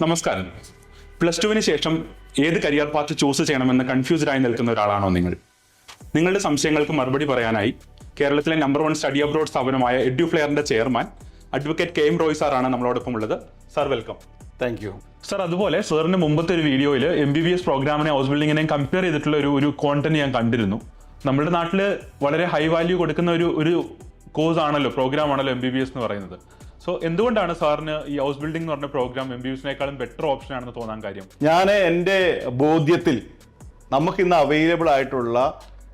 നമസ്കാരം. പ്ലസ് ടുവിന് ശേഷം ഏത് കരിയർ പാത്ത് ചൂസ് ചെയ്യണമെന്ന് കൺഫ്യൂസ്ഡ് ആയി നിൽക്കുന്ന ഒരാളാണോ നിങ്ങൾ? നിങ്ങളുടെ സംശയങ്ങൾക്ക് മറുപടി പറയാനായി കേരളത്തിലെ നമ്പർ 1 സ്റ്റഡി അബ്രോഡ് സ്ഥാപനമായ എഡ്യൂഫ്ലെയറിന്റെ chairman advocate K M Roy സാറാണ് നമ്മളോടൊപ്പം ഉള്ളത്. Sir, welcome. Thank you sir. അതുപോലെ സാറിന് മുമ്പത്തെ ഒരു വീഡിയോയിൽ MBBS പ്രോഗ്രാമിനെ ഹൗസ് ബിൽഡിങ്ങിനെയും കമ്പയർ ചെയ്തിട്ടുള്ള ഒരു കോണ്ടന്റ് ഞാൻ കണ്ടിരുന്നു. നമ്മുടെ നാട്ടിൽ വളരെ ഹൈ വാല്യൂ കൊടുക്കുന്ന ഒരു കോഴ്സ് ആണല്ലോ, പ്രോഗ്രാം ആണല്ലോ MBBS എന്ന് പറയുന്നത്. സോ എന്തുകൊണ്ടാണ് സാറിന് ഈ ഹൗസ് ബിൽഡിംഗ് എന്ന് പറഞ്ഞ പ്രോഗ്രാം MBBSനേക്കാളും ബെറ്റർ ഓപ്ഷൻ ആണെന്ന് തോന്നാൻ കാര്യം? ഞാൻ എൻ്റെ ബോധ്യത്തിൽ നമുക്കിന്ന് അവൈലബിൾ ആയിട്ടുള്ള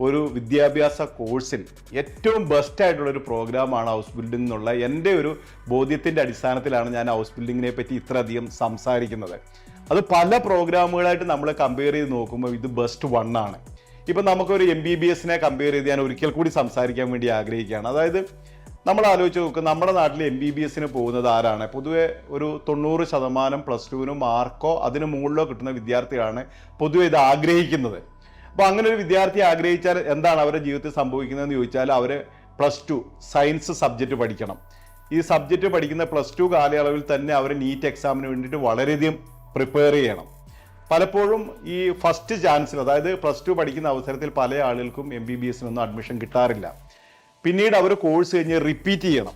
ഒരു വിദ്യാഭ്യാസ കോഴ്സിൽ ഏറ്റവും ബെസ്റ്റ് ആയിട്ടുള്ള ഒരു പ്രോഗ്രാമാണ് ഹൗസ് ബിൽഡിംഗ് എന്നുള്ള എൻ്റെ ഒരു ബോധ്യത്തിൻ്റെ അടിസ്ഥാനത്തിലാണ് ഞാൻ ഹൗസ് ബിൽഡിങ്ങിനെ പറ്റി ഇത്രയധികം സംസാരിക്കുന്നത്. അത് പല പ്രോഗ്രാമുകളായിട്ട് നമ്മൾ കമ്പയർ ചെയ്ത് നോക്കുമ്പോൾ ഇത് ബെസ്റ്റ് വൺ ആണ്. ഇപ്പം നമുക്കൊരു MBBSനെ കമ്പയർ ചെയ്ത് ഞാൻ ഒരിക്കൽ കൂടി സംസാരിക്കാൻ വേണ്ടി ആഗ്രഹിക്കുകയാണ്. അതായത് നമ്മൾ ആലോചിച്ച് നോക്കുക, നമ്മുടെ നാട്ടിൽ MBBSന് പോകുന്നത് ആരാണ്? പൊതുവെ ഒരു 90% പ്ലസ് ടുവിന് മാർക്കോ അതിന് മുകളിലോ കിട്ടുന്ന വിദ്യാർത്ഥികളാണ് പൊതുവെ ഇത് ആഗ്രഹിക്കുന്നത്. അപ്പോൾ അങ്ങനെ ഒരു വിദ്യാർത്ഥി ആഗ്രഹിച്ചാൽ എന്താണ് അവരുടെ ജീവിതത്തിൽ സംഭവിക്കുന്നതെന്ന് ചോദിച്ചാൽ അവർ +2 സയൻസ് സബ്ജക്റ്റ് പഠിക്കണം. ഈ സബ്ജക്റ്റ് പഠിക്കുന്ന +2 കാലയളവിൽ തന്നെ അവർ നീറ്റ് എക്സാമിന് വേണ്ടിയിട്ട് വളരെയധികം പ്രിപ്പയർ ചെയ്യണം. പലപ്പോഴും ഈ ഫസ്റ്റ് ചാൻസിൽ, അതായത് +2 പഠിക്കുന്ന അവസരത്തിൽ പല ആളുകൾക്കും MBBSനൊന്നും അഡ്മിഷൻ കിട്ടാറില്ല. പിന്നീട് അവർ കോഴ്സ് കഴിഞ്ഞ് റിപ്പീറ്റ് ചെയ്യണം.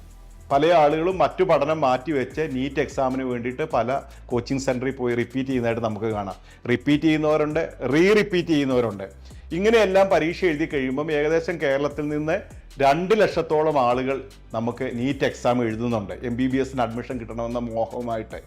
പല ആളുകളും മറ്റു പഠനം മാറ്റിവെച്ച് നീറ്റ് എക്സാമിന് വേണ്ടിയിട്ട് പല കോച്ചിങ് സെൻറ്ററിൽ പോയി റിപ്പീറ്റ് ചെയ്യുന്നതായിട്ട് നമുക്ക് കാണാം. റിപ്പീറ്റ് ചെയ്യുന്നവരുണ്ട്, റിപ്പീറ്റ് ചെയ്യുന്നവരുണ്ട്. ഇങ്ങനെയെല്ലാം പരീക്ഷ എഴുതി കഴിയുമ്പം ഏകദേശം കേരളത്തിൽ നിന്ന് 2 ലക്ഷത്തോളം ആളുകൾ നമുക്ക് നീറ്റ് എക്സാം എഴുതുന്നുണ്ട് MBBSന് അഡ്മിഷൻ കിട്ടണമെന്ന മോഹവുമായിട്ട്.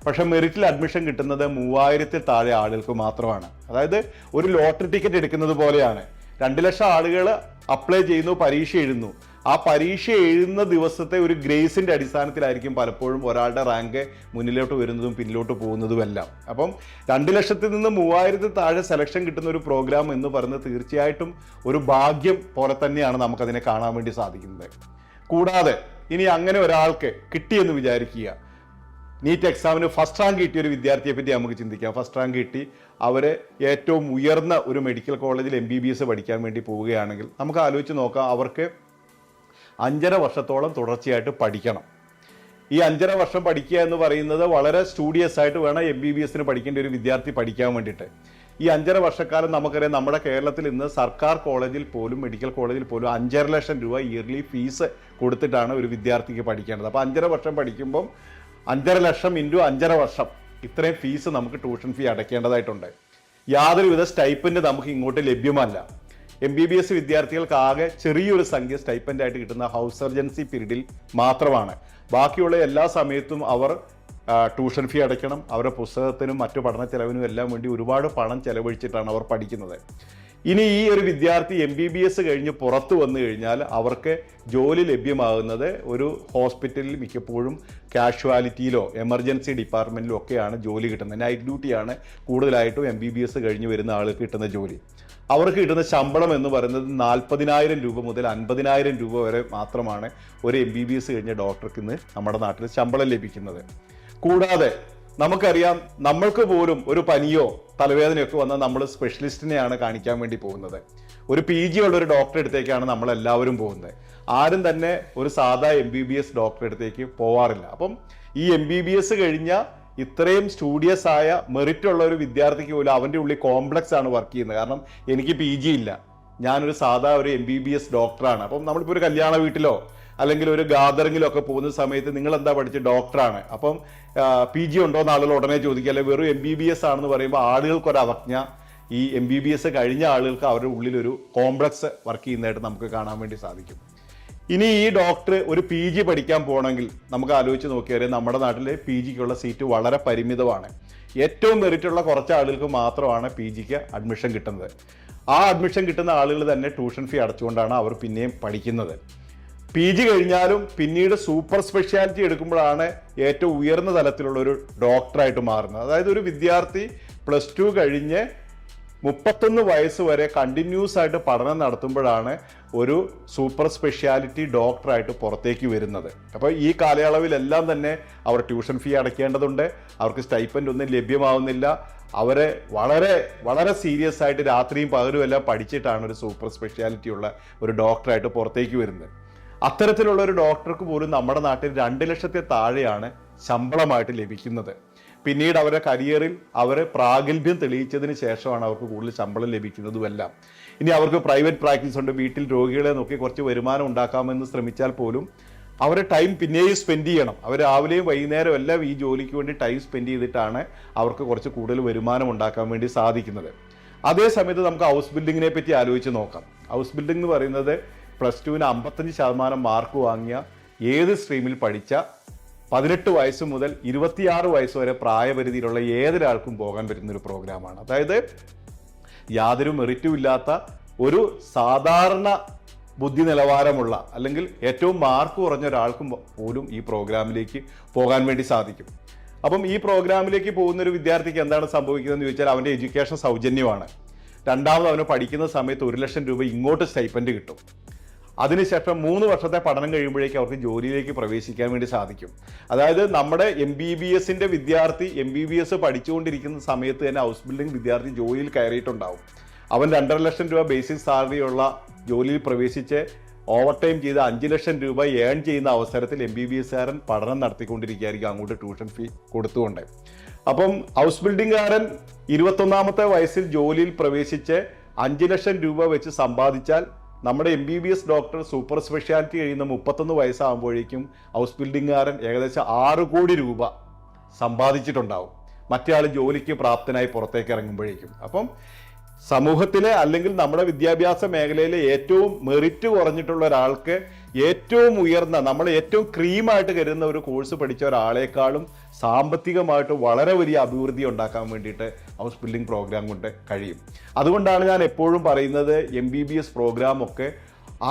പക്ഷേ മെറിറ്റിൽ അഡ്മിഷൻ കിട്ടുന്നത് 3000-ൽ താഴെ ആളുകൾക്ക് മാത്രമാണ്. അതായത് ഒരു ലോട്ടറി ടിക്കറ്റ് എടുക്കുന്നത് പോലെയാണ്. 2 ലക്ഷം ആളുകൾ അപ്ലൈ ചെയ്യുന്നു, പരീക്ഷ എഴുതുന്നു. ആ പരീക്ഷ എഴുതുന്ന ദിവസത്തെ ഒരു ഗ്രേസിൻ്റെ അടിസ്ഥാനത്തിലായിരിക്കും പലപ്പോഴും ഒരാളുടെ റാങ്ക് മുന്നിലോട്ട് വരുന്നതും പിന്നിലോട്ട് പോകുന്നതുമെല്ലാം. അപ്പം 2 ലക്ഷത്തിൽ നിന്ന് 3000-ൽ താഴെ സെലക്ഷൻ കിട്ടുന്ന ഒരു പ്രോഗ്രാം എന്ന് പറയുന്നത് തീർച്ചയായിട്ടും ഒരു ഭാഗ്യം പോലെ തന്നെയാണ് നമുക്കതിനെ കാണാൻ വേണ്ടി സാധിക്കുന്നത്. കൂടാതെ ഇനി അങ്ങനെ ഒരാൾക്ക് കിട്ടിയെന്ന് വിചാരിക്കുക, നീറ്റ് എക്സാമിന് ഫസ്റ്റ് റാങ്ക് കിട്ടിയ ഒരു വിദ്യാർത്ഥിയെ പറ്റി നമുക്ക് ചിന്തിക്കാം. ഫസ്റ്റ് റാങ്ക് കിട്ടി അവർ ഏറ്റവും ഉയർന്ന ഒരു മെഡിക്കൽ കോളേജിൽ MBBS പഠിക്കാൻ വേണ്ടി പോവുകയാണെങ്കിൽ നമുക്ക് ആലോചിച്ച് നോക്കാം, അവർക്ക് 5.5 വർഷത്തോളം തുടർച്ചയായിട്ട് പഠിക്കണം. ഈ 5.5 വർഷം പഠിക്കുക എന്ന് പറയുന്നത് വളരെ സ്റ്റുഡിയസ് ആയിട്ട് വേണം MBBSന് പഠിക്കേണ്ട ഒരു വിദ്യാർത്ഥി പഠിക്കാൻ വേണ്ടിയിട്ട്. ഈ 5.5 വർഷക്കാലം നമുക്കറിയാം, നമ്മുടെ കേരളത്തിൽ ഇന്ന് സർക്കാർ കോളേജിൽ പോലും മെഡിക്കൽ കോളേജിൽ പോലും 5.5 ലക്ഷം രൂപ ഇയർലി ഫീസ് കൊടുത്തിട്ടാണ് ഒരു വിദ്യാർത്ഥിക്ക് പഠിക്കേണ്ടത്. അപ്പോൾ 5.5 വർഷം പഠിക്കുമ്പം 5.5 ലക്ഷം × 5.5 വർഷം ഇത്രയും ഫീസ് നമുക്ക് ട്യൂഷൻ ഫീ അടയ്ക്കേണ്ടതായിട്ടുണ്ട്. യാതൊരുവിധ സ്റ്റൈപ്പൻഡ് നമുക്ക് ഇങ്ങോട്ട് ലഭ്യമല്ല. MBBS വിദ്യാർത്ഥികൾക്ക് ആകെ ചെറിയൊരു സംഖ്യ സ്റ്റൈപ്പൻഡായിട്ട് കിട്ടുന്ന ഹൗസ് സർജൻസി പീരീഡിൽ മാത്രമാണ്. ബാക്കിയുള്ള എല്ലാ സമയത്തും അവർ ട്യൂഷൻ ഫീ അടയ്ക്കണം. അവരുടെ പുസ്തകത്തിനും മറ്റു പഠന ചെലവിനും എല്ലാം വേണ്ടി ഒരുപാട് പണം ചെലവഴിച്ചിട്ടാണ് അവർ പഠിക്കുന്നത്. ഇനി ഈ ഒരു വിദ്യാർത്ഥി MBBS കഴിഞ്ഞ് പുറത്തു വന്നു കഴിഞ്ഞാൽ അവർക്ക് ജോലി ലഭ്യമാകുന്നത് ഒരു ഹോസ്പിറ്റലിൽ മിക്കപ്പോഴും കാഷ്വാലിറ്റിയിലോ എമർജൻസി ഡിപ്പാർട്ട്മെൻറ്റിലോ ഒക്കെയാണ് ജോലി കിട്ടുന്നത്. നൈറ്റ് ഡ്യൂട്ടിയാണ് കൂടുതലായിട്ടും MBBS കഴിഞ്ഞ് വരുന്ന ആൾക്ക് കിട്ടുന്ന ജോലി. അവർക്ക് കിട്ടുന്ന ശമ്പളം എന്ന് പറയുന്നത് 40,000 രൂപ മുതൽ 50,000 രൂപ വരെ മാത്രമാണ് ഒരു MBBS കഴിഞ്ഞ ഡോക്ടർക്ക് ഇന്ന് നമ്മുടെ നാട്ടിൽ ശമ്പളം ലഭിക്കുന്നത്. കൂടാതെ നമുക്കറിയാം, നമ്മൾക്ക് പോലും ഒരു പനിയോ തലവേദനയൊക്കെ വന്നാൽ നമ്മൾ സ്പെഷ്യലിസ്റ്റിനെയാണ് കാണിക്കാൻ വേണ്ടി പോകുന്നത്. ഒരു PG ഉള്ള ഒരു ഡോക്ടറെ അടുത്തേക്കാണ് നമ്മളെല്ലാവരും പോകുന്നത്. ആരും തന്നെ ഒരു സാധാ MBBS ഡോക്ടറെ അടുത്തേക്ക് പോവാറില്ല. അപ്പം ഈ MBBS കഴിഞ്ഞ ഇത്രയും സ്റ്റുഡിയസ് ആയ മെറിറ്റ് ഉള്ള ഒരു വിദ്യാർത്ഥിക്ക് പോലും അവൻ്റെ ഉള്ളിൽ കോംപ്ലക്സ് ആണ് വർക്ക് ചെയ്യുന്നത്. കാരണം എനിക്ക് PG ഇല്ല, ഞാനൊരു സാധാ ഒരു MBBS ഡോക്ടറാണ്. അപ്പം നമ്മളിപ്പോൾ ഒരു കല്യാണ വീട്ടിലോ അല്ലെങ്കിൽ ഒരു ഗാദറിങ്ങിലൊക്കെ പോകുന്ന സമയത്ത് നിങ്ങൾ എന്താ പഠിച്ച ഡോക്ടറാണ്, അപ്പം PG ഉണ്ടോ എന്ന് ആളുകൾ ഉടനെ ചോദിക്കുക. അല്ലെങ്കിൽ വെറും MBBS ആണെന്ന് പറയുമ്പോൾ ആളുകൾക്കൊരു അവജ്ഞ. ഈ MBBS കഴിഞ്ഞ ആളുകൾക്ക് അവരുടെ ഉള്ളിലൊരു കോംപ്ലക്സ് വർക്ക് ചെയ്യുന്നതായിട്ട് നമുക്ക് കാണാൻ വേണ്ടി സാധിക്കും. ഇനി ഈ ഡോക്ടർ ഒരു PG പഠിക്കാൻ പോകണമെങ്കിൽ നമുക്ക് ആലോചിച്ച് നോക്കിയാൽ നമ്മുടെ നാട്ടിലെ PGക്കുള്ള സീറ്റ് വളരെ പരിമിതമാണ്. ഏറ്റവും മെറിറ്റുള്ള കുറച്ച് ആളുകൾക്ക് മാത്രമാണ് PGക്ക് അഡ്മിഷൻ കിട്ടുന്നത്. ആ അഡ്മിഷൻ കിട്ടുന്ന ആളുകൾ തന്നെ ട്യൂഷൻ ഫീ അടച്ചുകൊണ്ടാണ് അവർ പിന്നെയും പഠിക്കുന്നത്. PG കഴിഞ്ഞാലും പിന്നീട് സൂപ്പർ സ്പെഷ്യാലിറ്റി എടുക്കുമ്പോഴാണ് ഏറ്റവും ഉയർന്ന തലത്തിലുള്ള ഒരു ഡോക്ടറായിട്ട് മാറുന്നത്. അതായത് ഒരു വിദ്യാർത്ഥി +2 കഴിഞ്ഞ് 31 വയസ്സ് വരെ കണ്ടിന്യൂസ് ആയിട്ട് പഠനം നടത്തുമ്പോഴാണ് ഒരു സൂപ്പർ സ്പെഷ്യാലിറ്റി ഡോക്ടറായിട്ട് പുറത്തേക്ക് വരുന്നത്. അപ്പോൾ ഈ കാലയളവിലെല്ലാം തന്നെ അവർ ട്യൂഷൻ ഫീ അടയ്ക്കേണ്ടതുണ്ട്. അവർക്ക് സ്റ്റൈപ്പൻഡ് ഒന്നും ലഭ്യമാവുന്നില്ല. അവരെ വളരെ വളരെ സീരിയസ് ആയിട്ട് രാത്രിയും പകലും എല്ലാം പഠിച്ചിട്ടാണ് ഒരു സൂപ്പർ സ്പെഷ്യാലിറ്റി ഉള്ള ഒരു ഡോക്ടറായിട്ട് പുറത്തേക്ക് വരുന്നത്. അത്തരത്തിലുള്ള ഒരു ഡോക്ടർക്ക് പോലും നമ്മുടെ നാട്ടിൽ 2 ലക്ഷത്തിൽ താഴെയാണ് ശമ്പളമായിട്ട് ലഭിക്കുന്നത്. പിന്നീട് അവരുടെ കരിയറിൽ അവർ പ്രാഗൽഭ്യം തെളിയിച്ചതിന് ശേഷമാണ് അവർക്ക് കൂടുതൽ ശമ്പളം ലഭിക്കുന്നതുമെല്ലാം. ഇനി അവർക്ക് പ്രൈവറ്റ് പ്രാക്ടീസ് ഉണ്ട്, വീട്ടിൽ രോഗികളെ നോക്കി കുറച്ച് വരുമാനം ഉണ്ടാക്കാമെന്ന് ശ്രമിച്ചാൽ പോലും അവരെ ടൈം പിന്നെയും സ്പെൻഡ് ചെയ്യണം. അവർ രാവിലെയും വൈകുന്നേരം എല്ലാം ഈ ജോലിക്ക് വേണ്ടി ടൈം സ്പെൻഡ് ചെയ്തിട്ടാണ് അവർക്ക് കുറച്ച് കൂടുതൽ വരുമാനം ഉണ്ടാക്കാൻ വേണ്ടി സാധിക്കുന്നത്. അതേ സമയത്ത് നമുക്ക് ഹൗസ് ബിൽഡിങ്ങിനെ പറ്റി ആലോചിച്ച് നോക്കാം. ഹൗസ് ബിൽഡിംഗ് എന്ന് പറയുന്നത് +2-ന് 55% മാർക്ക് വാങ്ങിയ ഏത് സ്ട്രീമിൽ പഠിച്ച 18 വയസ്സ് മുതൽ 26 വയസ്സ് വരെ പ്രായപരിധിയിലുള്ള ഏതൊരാൾക്കും പോകാൻ പറ്റുന്ന ഒരു പ്രോഗ്രാമാണ്. അതായത് യാതൊരു മെറിറ്റും ഇല്ലാത്ത ഒരു സാധാരണ ബുദ്ധി നിലവാരമുള്ള അല്ലെങ്കിൽ ഏറ്റവും മാർക്ക് കുറഞ്ഞ ഒരാൾക്കും പോലും ഈ പ്രോഗ്രാമിലേക്ക് പോകാൻ വേണ്ടി സാധിക്കും. അപ്പം ഈ പ്രോഗ്രാമിലേക്ക് പോകുന്ന ഒരു വിദ്യാർത്ഥിക്ക് എന്താണ് സംഭവിക്കുന്നതെന്ന് ചോദിച്ചാൽ അവൻ്റെ എഡ്യൂക്കേഷൻ സൗജന്യമാണ്. രണ്ടാമത് അവന് പഠിക്കുന്ന സമയത്ത് 1 ലക്ഷം രൂപ ഇങ്ങോട്ട് സ്റ്റൈപ്പൻഡ് കിട്ടും. അതിനുശേഷം 3 വർഷത്തെ പഠനം കഴിയുമ്പോഴേക്കും അവർക്ക് ജോലിയിലേക്ക് പ്രവേശിക്കാൻ വേണ്ടി സാധിക്കും. അതായത് നമ്മുടെ MBBS-ന്റെ വിദ്യാർത്ഥി MBBS പഠിച്ചുകൊണ്ടിരിക്കുന്ന സമയത്ത് തന്നെ ഹൗസ് ബിൽഡിംഗ് വിദ്യാർത്ഥി ജോലിയിൽ കയറിയിട്ടുണ്ടാവും. അവൻ 2.5 ലക്ഷം രൂപ ബേസിക് സാലറിയുള്ള ജോലിയിൽ പ്രവേശിച്ച് ഓവർ ടൈം ചെയ്ത് 5 ലക്ഷം രൂപ ഏൺ ചെയ്യുന്ന അവസരത്തിൽ MBBS-കാരൻ പഠനം നടത്തിക്കൊണ്ടിരിക്കുകയായിരിക്കും അങ്ങോട്ട് ട്യൂഷൻ ഫീ കൊടുത്തുകൊണ്ട്. അപ്പം ഹൗസ് ബിൽഡിംഗുകാരൻ 21-ാമത്തെ വയസ്സിൽ ജോലിയിൽ പ്രവേശിച്ച് 5 ലക്ഷം രൂപ വെച്ച് സമ്പാദിച്ചാൽ നമ്മുടെ MBBS ഡോക്ടർ സൂപ്പർ സ്പെഷ്യാലിറ്റി കഴിയുന്ന 31 വയസ്സാകുമ്പോഴേക്കും ഹൗസ് ബിൽഡിംഗുകാരൻ ഏകദേശം 6 കോടി രൂപ സമ്പാദിച്ചിട്ടുണ്ടാവും മറ്റേ ആൾ ജോലിക്ക് പ്രാപ്തനായി പുറത്തേക്ക് ഇറങ്ങുമ്പോഴേക്കും. അപ്പം സമൂഹത്തിലെ അല്ലെങ്കിൽ നമ്മുടെ വിദ്യാഭ്യാസ മേഖലയിലെ ഏറ്റവും മെറിറ്റ് കുറഞ്ഞിട്ടുള്ള ഒരാൾക്ക് ഏറ്റവും ഉയർന്ന നമ്മൾ ഏറ്റവും ക്രീമായിട്ട് കരുതുന്ന ഒരു കോഴ്സ് പഠിച്ച ഒരാളെക്കാളും സാമ്പത്തികമായിട്ട് വളരെ വലിയ അഭിവൃദ്ധി ഉണ്ടാക്കാൻ വേണ്ടിയിട്ട് ഹൗസ് ബിൽഡിംഗ് പ്രോഗ്രാം കൊണ്ട് കഴിയും. അതുകൊണ്ടാണ് ഞാൻ എപ്പോഴും പറയുന്നത് MBBS പ്രോഗ്രാമൊക്കെ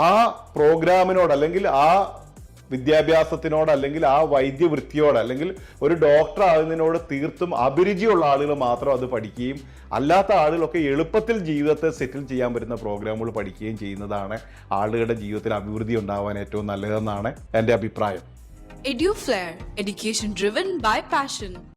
ആ പ്രോഗ്രാമിനോട് അല്ലെങ്കിൽ ആ വിദ്യാഭ്യാസത്തിനോട് അല്ലെങ്കിൽ ആ വൈദ്യവൃത്തിയോട് അല്ലെങ്കിൽ ഒരു ഡോക്ടർ ആകുന്നതിനോട് തീർത്തും അഭിരുചിയുള്ള ആളുകൾ മാത്രം അത് പഠിക്കുകയും അല്ലാത്ത ആളുകളൊക്കെ എളുപ്പത്തിൽ ജീവിതത്തെ സെറ്റിൽ ചെയ്യാൻ പറ്റുന്ന പ്രോഗ്രാമുകൾ പഠിക്കുകയും ചെയ്യുന്നതാണ് ആളുകളുടെ ജീവിതത്തിൽ അഭിവൃദ്ധി ഉണ്ടാവാൻ ഏറ്റവും നല്ലതെന്നാണ് എൻ്റെ അഭിപ്രായം. EduFlair, education driven by passion.